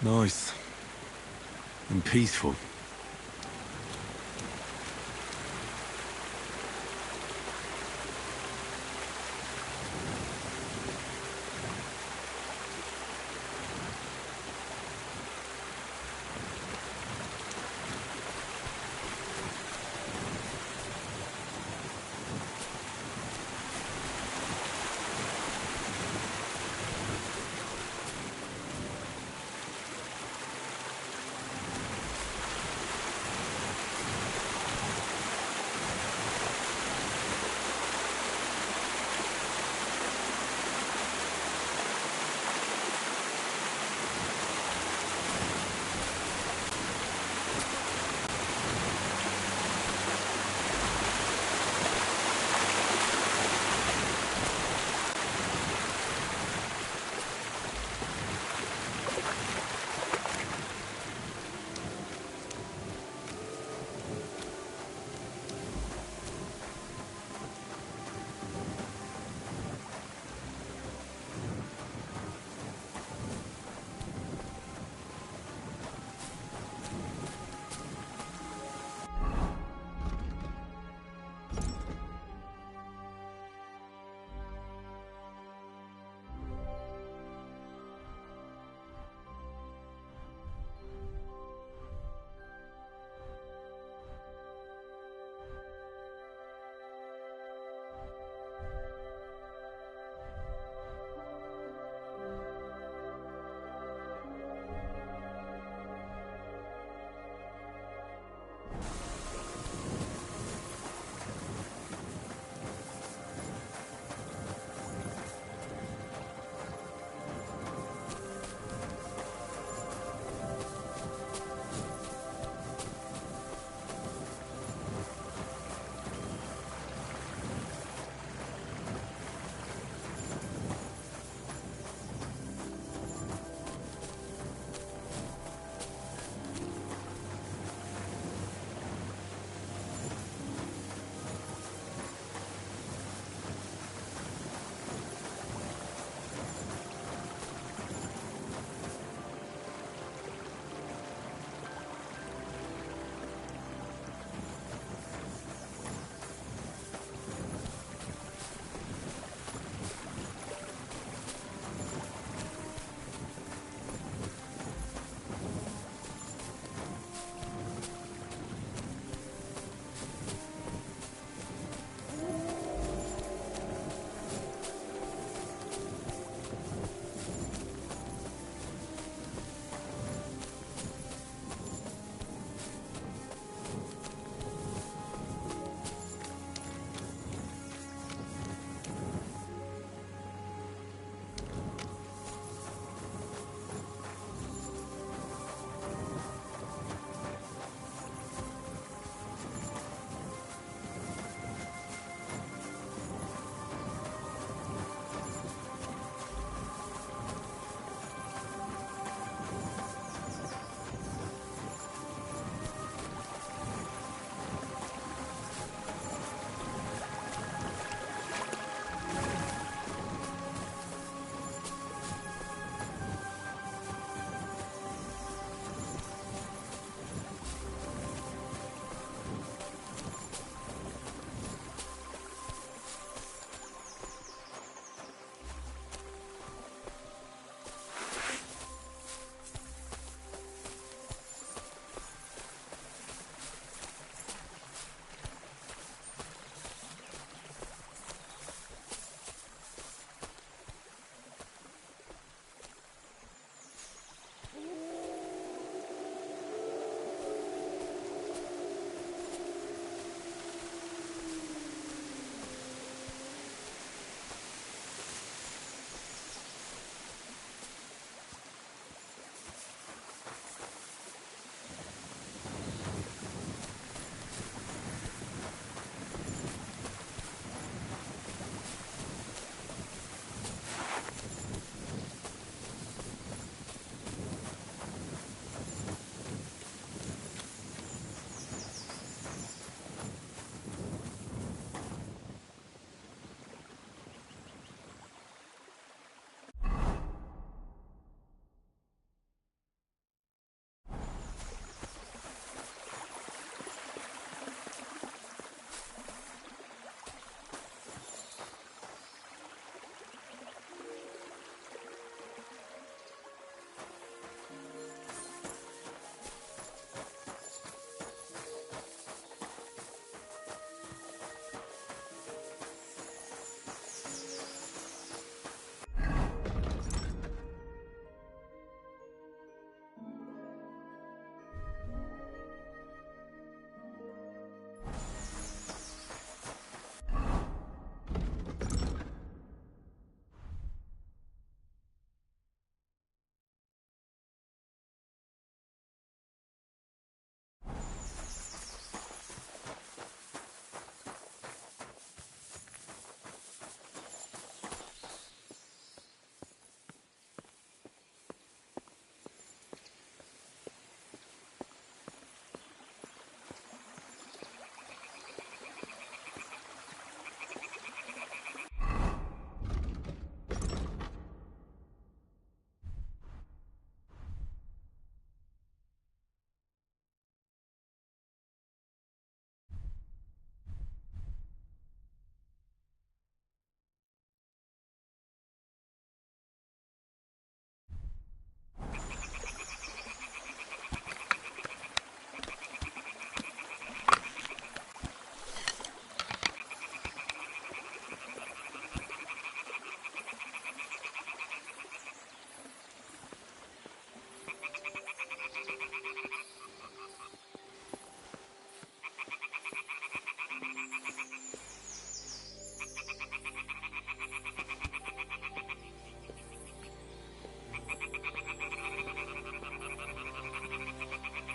Nice. And peaceful.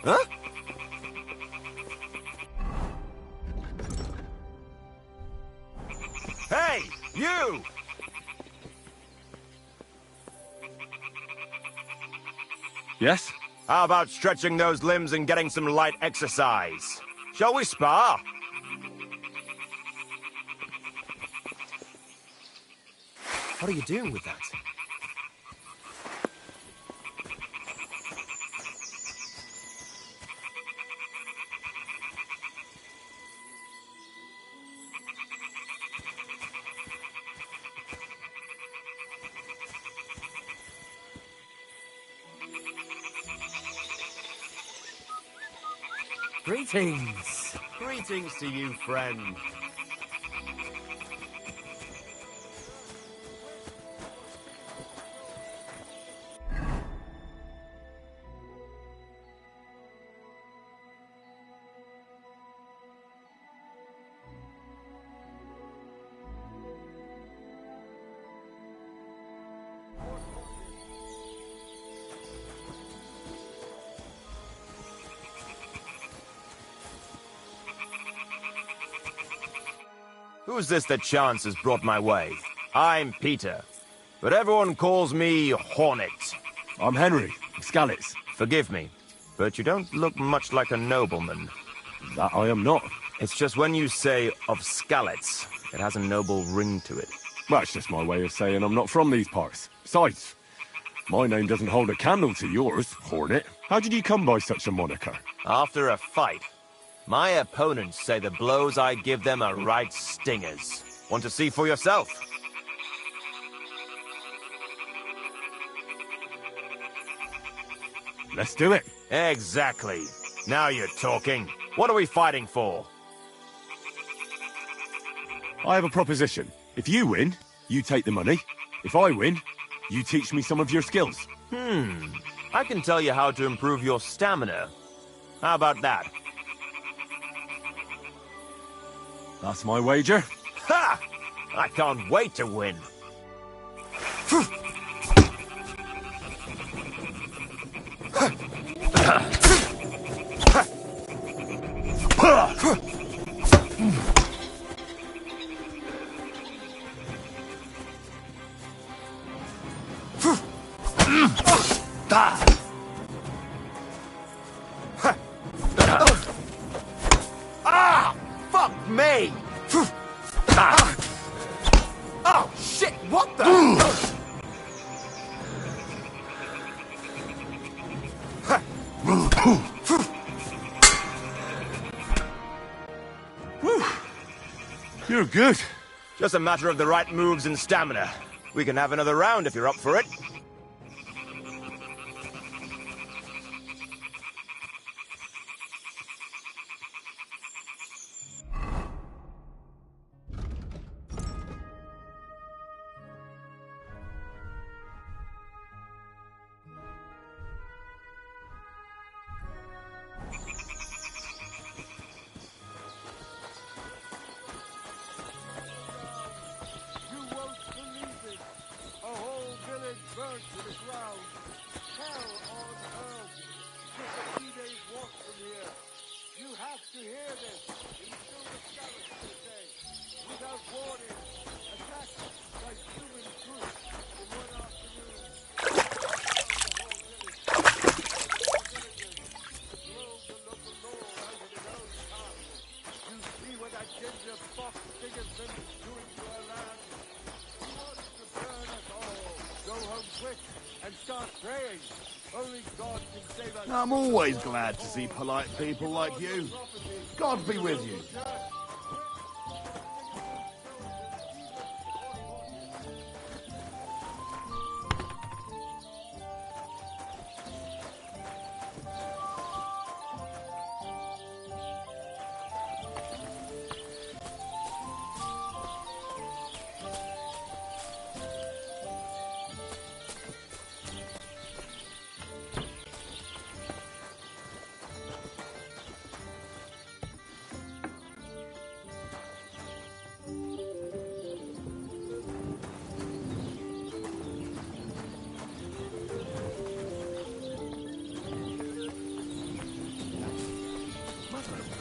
Huh? Hey, you! Yes? How about stretching those limbs and getting some light exercise? Shall we spar? What are you doing with that? Greetings! Greetings to you, friend. Who's this that chance has brought my way? I'm Peter, but everyone calls me Hornet. I'm Henry, Scalets. Forgive me, but you don't look much like a nobleman. That I am not. It's just when you say of Scalets, it has a noble ring to it. Well, it's just my way of saying I'm not from these parts. Besides, my name doesn't hold a candle to yours, Hornet. How did you come by such a moniker? After a fight, my opponents say the blows I give them are right stingers. Want to see for yourself? Let's do it. Exactly. Now you're talking. What are we fighting for? I have a proposition. If you win, you take the money. If I win, you teach me some of your skills. I can tell you how to improve your stamina. How about that? That's my wager. Ha! I can't wait to win. Ah! Fuck me! Oh, shit! What the? You're good. Just a matter of the right moves and stamina. We can have another round if you're up for it. burned to the ground. Hell on earth. Just a few days' walk from here. You have to hear this. In Silver Scallop, they say. Without warning. Attacked by human troops in one afternoon. The whole village. Drove the local law out of his own town. You see what that ginger fox figure's been doing to our land? He wants to burn us all. Go home quick and start praying. Only God can save us. I'm always glad to see polite people like you. God be with you.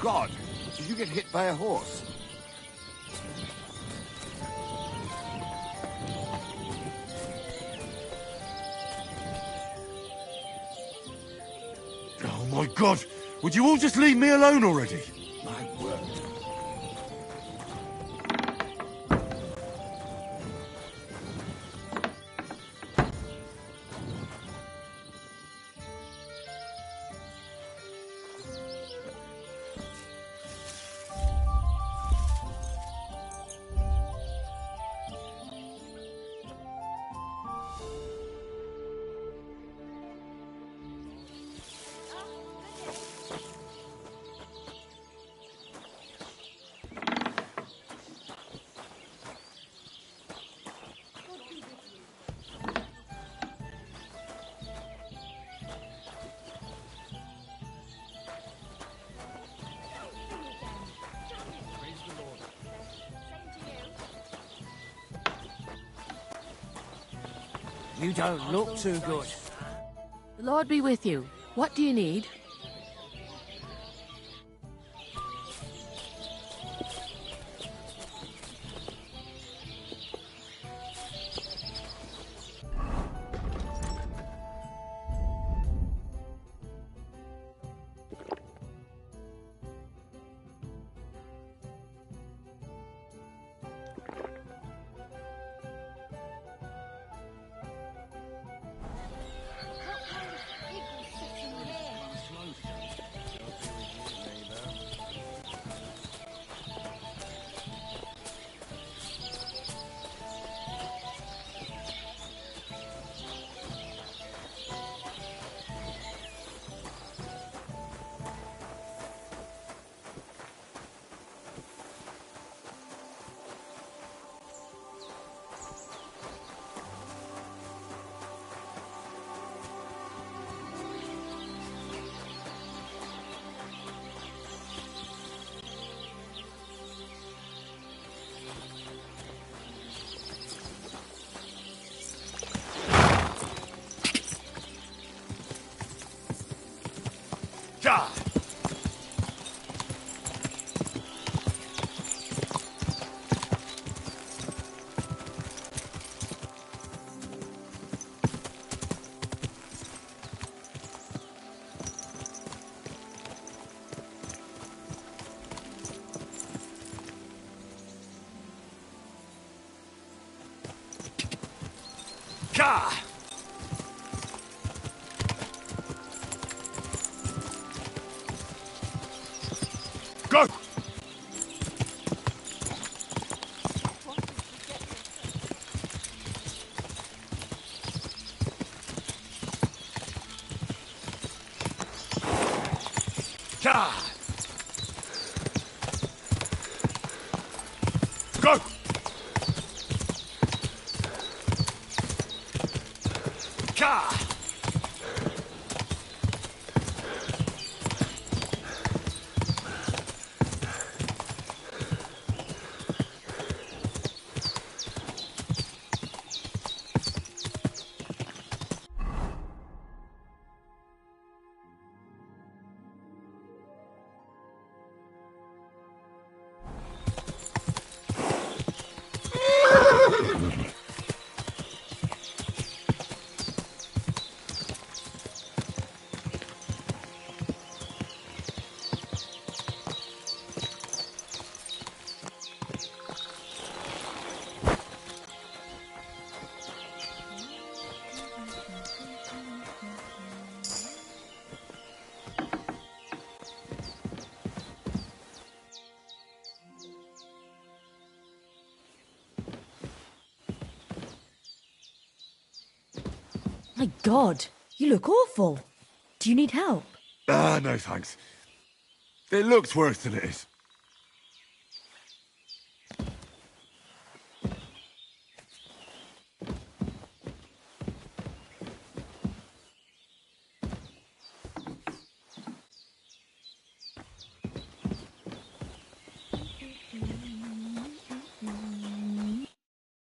God! Did you get hit by a horse? Oh my God! Would you all just leave me alone already? My word. You don't look too good. The Lord be with you. What do you need? God! God! Go! God! Go! God! My God, you look awful. Do you need help? Ah, no thanks. It looks worse than it is.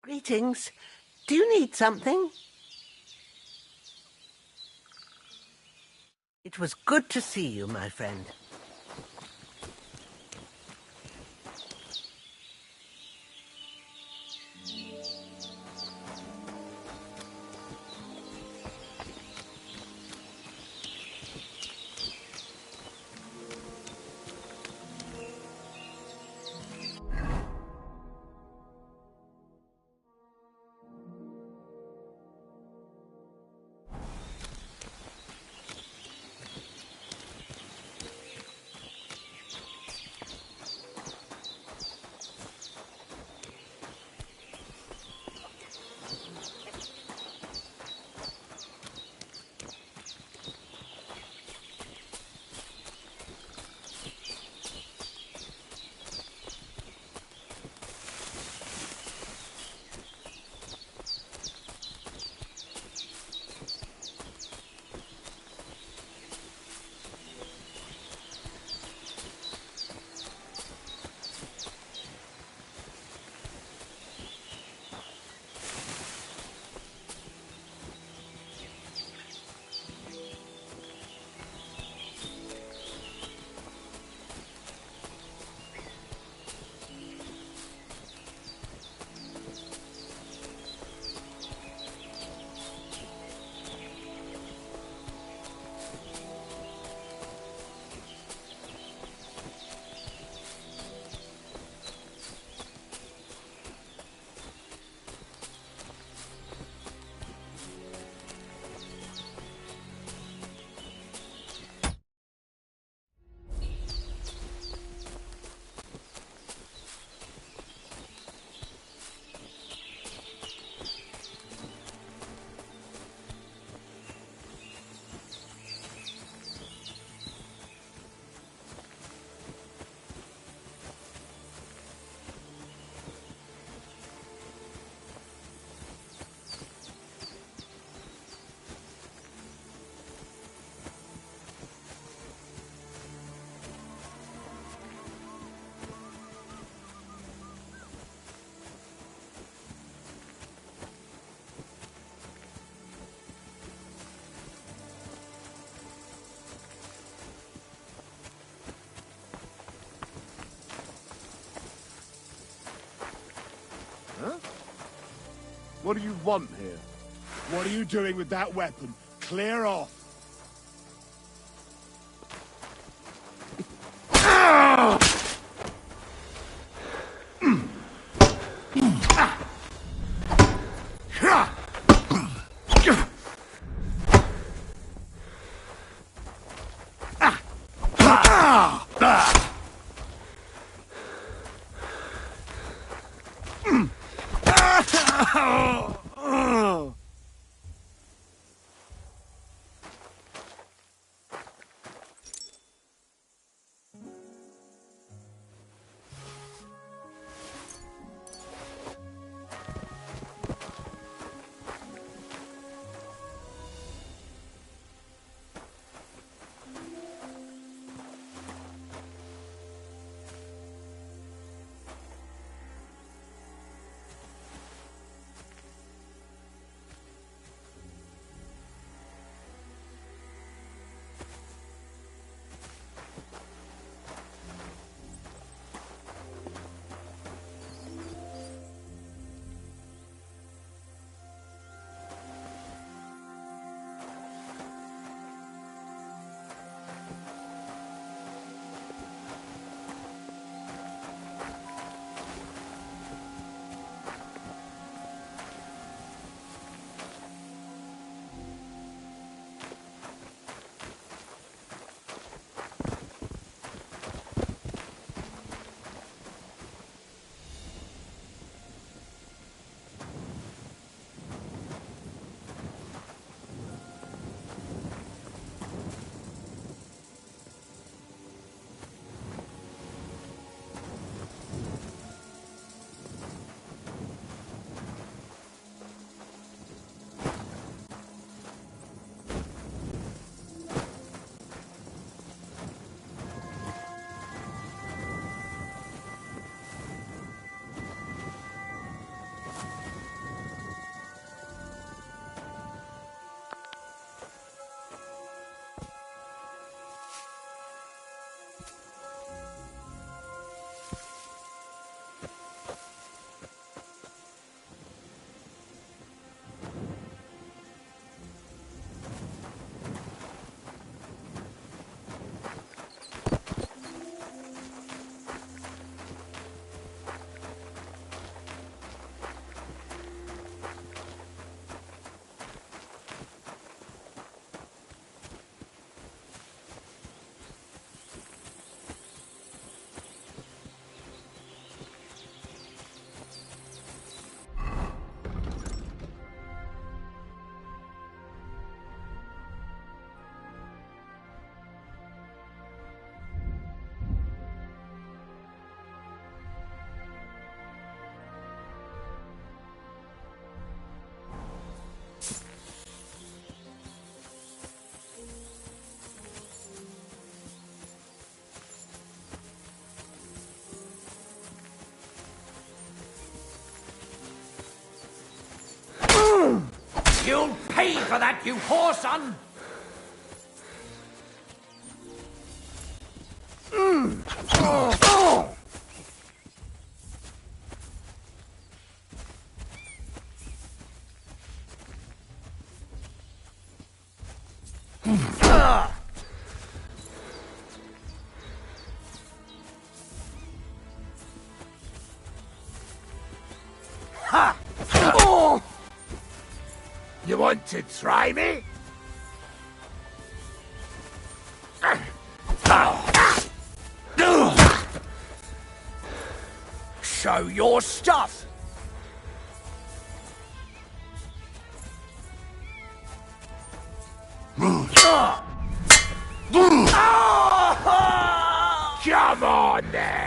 Greetings. Do you need something? It was good to see you, my friend. What do you want here? What are you doing with that weapon? Clear off! You'll pay for that, you whoreson! Ha! You want to try me? Show your stuff! Come on then!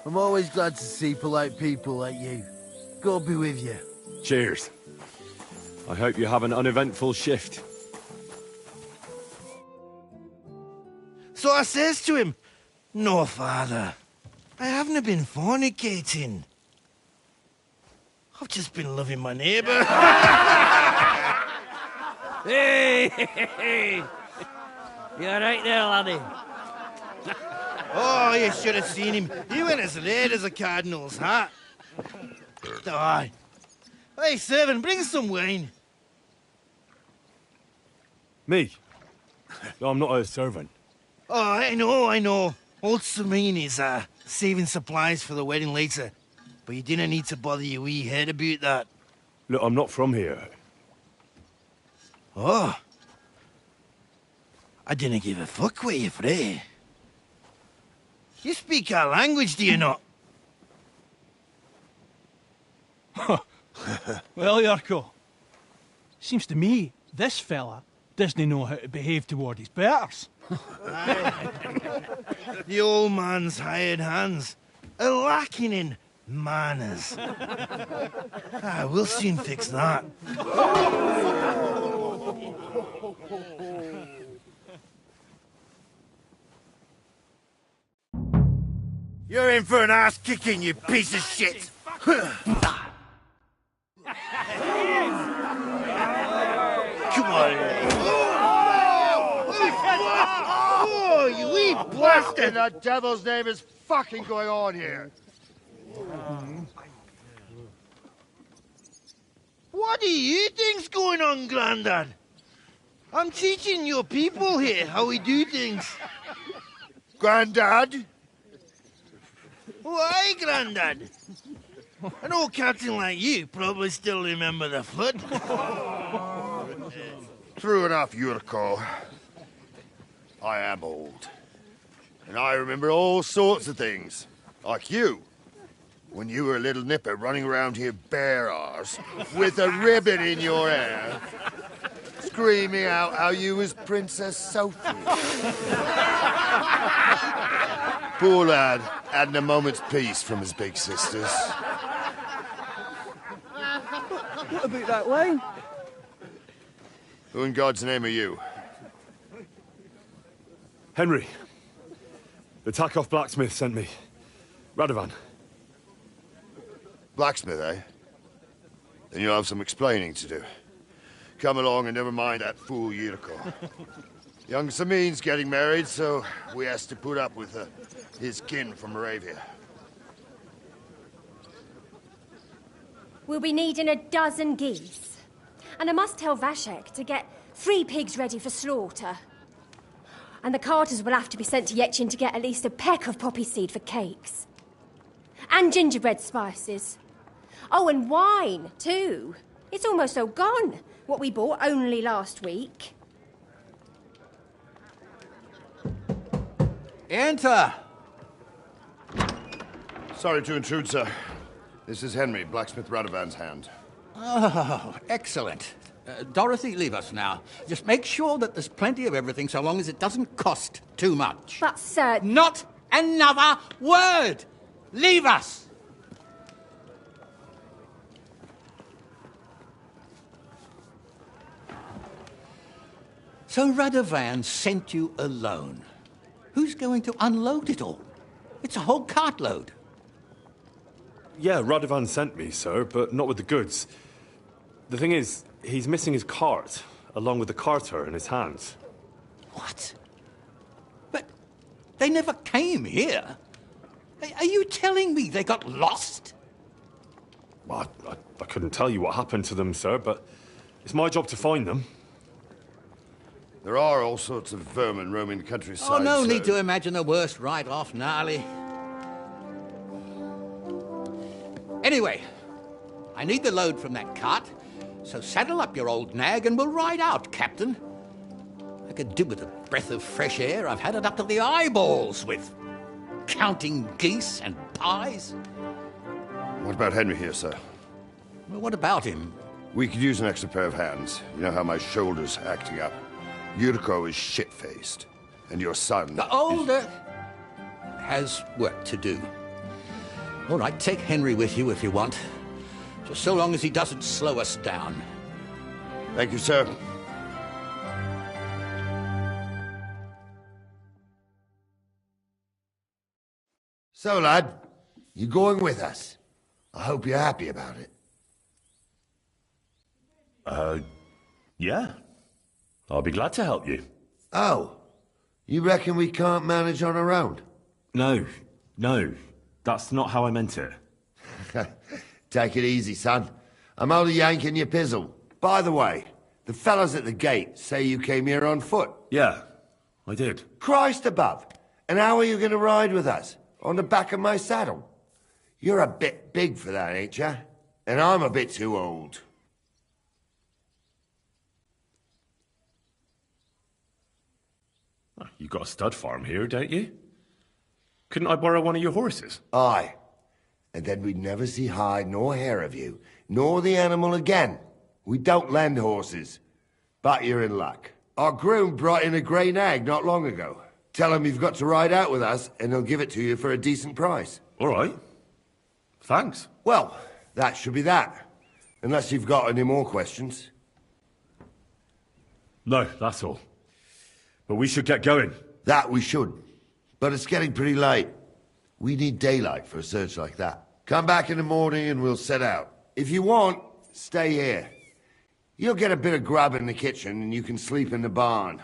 I'm always glad to see polite people like you. God be with you. Cheers. I hope you have an uneventful shift. So I says to him, "No, father, I haven't been fornicating. I've just been loving my neighbour." Hey! You alright there, laddie? Oh, you should have seen him. He went as red as a cardinal's hat. Aye. Hey, servant, bring some wine. Me? I'm not a servant. Oh, I know. Old Samine is saving supplies for the wedding later. But you didn't need to bother your wee head about that. Look, I'm not from here. Oh. I didn't give a fuck where you're from. You speak our language, do you not? Well, Yarko, seems to me this fella doesn't know how to behave toward his betters. The old man's hired hands are lacking in manners. We'll soon fix that. You're in for an ass kicking, you piece of shit! Come on. Oh, you wee What in bastard! the devil's name is fucking going on here? What do you think's going on, Grandad? I'm teaching your people here how we do things. Grandad? Why, Grandad? An old captain like you probably still remember the flood. True enough, Yurko. I am old. And I remember all sorts of things. Like you. When you were a little nipper running around here bare arse, with a ribbon in your hair, screaming out how you was Princess Sophie. Poor lad, hadn't a moment's peace from his big sisters. What about that wine? Who in God's name are you? Henry. The Takoff blacksmith sent me. Radovan. Blacksmith, eh? Then you'll have some explaining to do. Come along and never mind that fool Yurko. Young Samin's getting married, so we has to put up with his kin from Moravia. We'll be needing a dozen geese. And I must tell Vashek to get 3 pigs ready for slaughter. And the carters will have to be sent to Yetchin to get at least a peck of poppy seed for cakes. And gingerbread spices. Oh, and wine, too. It's almost all gone, what we bought only last week. Enter! Sorry to intrude, sir. This is Henry, blacksmith Radovan's hand. Oh, excellent. Dorothy, leave us now. Just make sure that there's plenty of everything so long as it doesn't cost too much. But, sir... Not another word! Leave us! So Radovan sent you alone. Who's going to unload it all? It's a whole cartload. Yeah, Radovan sent me, sir, but not with the goods. The thing is, he's missing his cart, along with the carter in his hands. What? But they never came here. Are you telling me they got lost? Well, I couldn't tell you what happened to them, sir, but it's my job to find them. There are all sorts of vermin roaming the countryside. Oh, no need to imagine the worst right off, gnarly. Anyway, I need the load from that cart, so saddle up your old nag and we'll ride out, Captain. I could do with a breath of fresh air. I've had it up to the eyeballs with counting geese and pies. What about Henry here, sir? Well, what about him? We could use an extra pair of hands. You know how my shoulder's acting up. Yuriko is shit-faced, and your son... The older has work to do. All right, take Henry with you if you want. Just so long as he doesn't slow us down. Thank you, sir. So, lad, you going with us? I hope you're happy about it. Yeah. I'll be glad to help you. Oh, you reckon we can't manage on our own? No. That's not how I meant it. Take it easy, son. I'm only yanking your pizzle. By the way, the fellas at the gate say you came here on foot. Yeah, I did. Christ above. And how are you going to ride with us? On the back of my saddle? You're a bit big for that, ain't ya? And I'm a bit too old. You got a stud farm here, don't you? Couldn't I borrow one of your horses? Aye. And then we'd never see hide nor hair of you, nor the animal again. We don't lend horses. But you're in luck. Our groom brought in a grey nag not long ago. Tell him you've got to ride out with us, and he'll give it to you for a decent price. All right. Thanks. Well, that should be that. Unless you've got any more questions. No, that's all. But we should get going. That we should. But it's getting pretty late. We need daylight for a search like that. Come back in the morning and we'll set out. If you want, stay here. You'll get a bit of grub in the kitchen and you can sleep in the barn.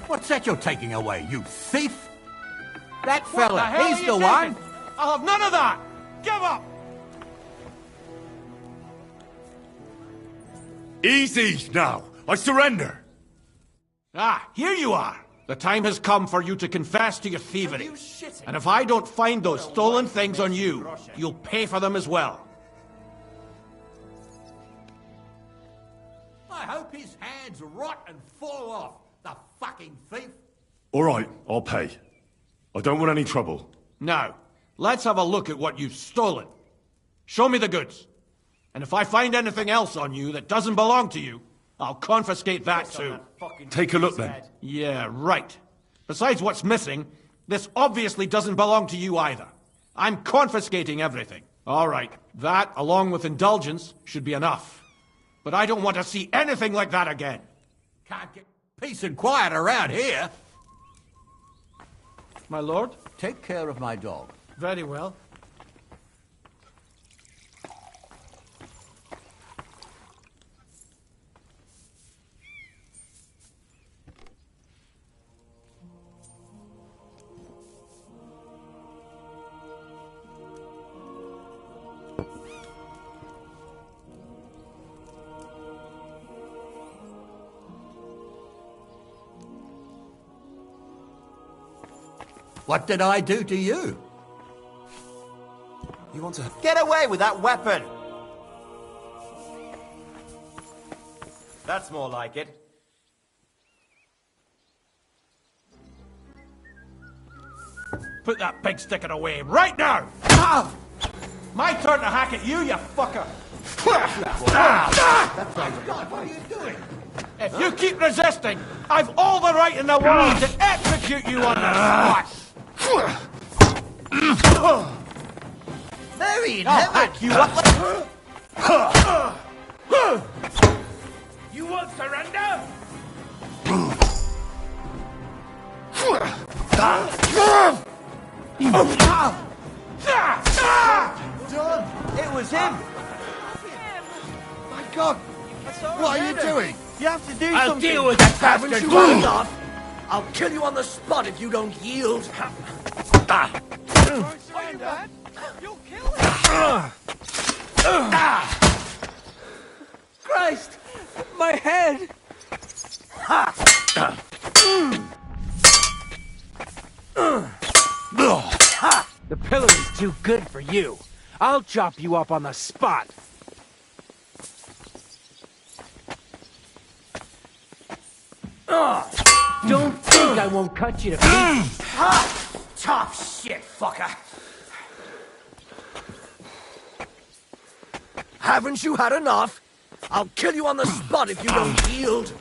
What's that you're taking away, you thief? That What fella, the hell he's are the you one. taking? I'll have none of that! Give up! Easy now. I surrender. Ah, here you are. The time has come for you to confess to your thievery. And if I don't find those stolen things on you, you'll pay for them as well. I hope his hands rot and fall off, the fucking thief. All right, I'll pay. I don't want any trouble. Now, let's have a look at what you've stolen. Show me the goods. And if I find anything else on you that doesn't belong to you, I'll confiscate that too. Take a look then. Yeah, right. Besides what's missing, this obviously doesn't belong to you either. I'm confiscating everything. All right, that, along with indulgence, should be enough. But I don't want to see anything like that again. Can't get peace and quiet around here. My lord? Take care of my dog. Very well. What did I do to you? You want to... Get away with that weapon! That's more like it. Put that big sticker away right now! Ah! My turn to hack at you, you fucker! God, what are you doing? If you keep resisting, I've all the right in the world to execute you on the spot! Mary in I'll hack you up like... You won't surrender? John, it was him! My God! What are you doing? You have to do I'll something! deal with that bastard! I'll kill you on the spot if you don't yield. You'll kill him! Christ! My head! The pillory's too good for you. I'll chop you up on the spot. Don't think I won't cut you to pieces. Tough shit, fucker! Haven't you had enough? I'll kill you on the spot if you don't yield.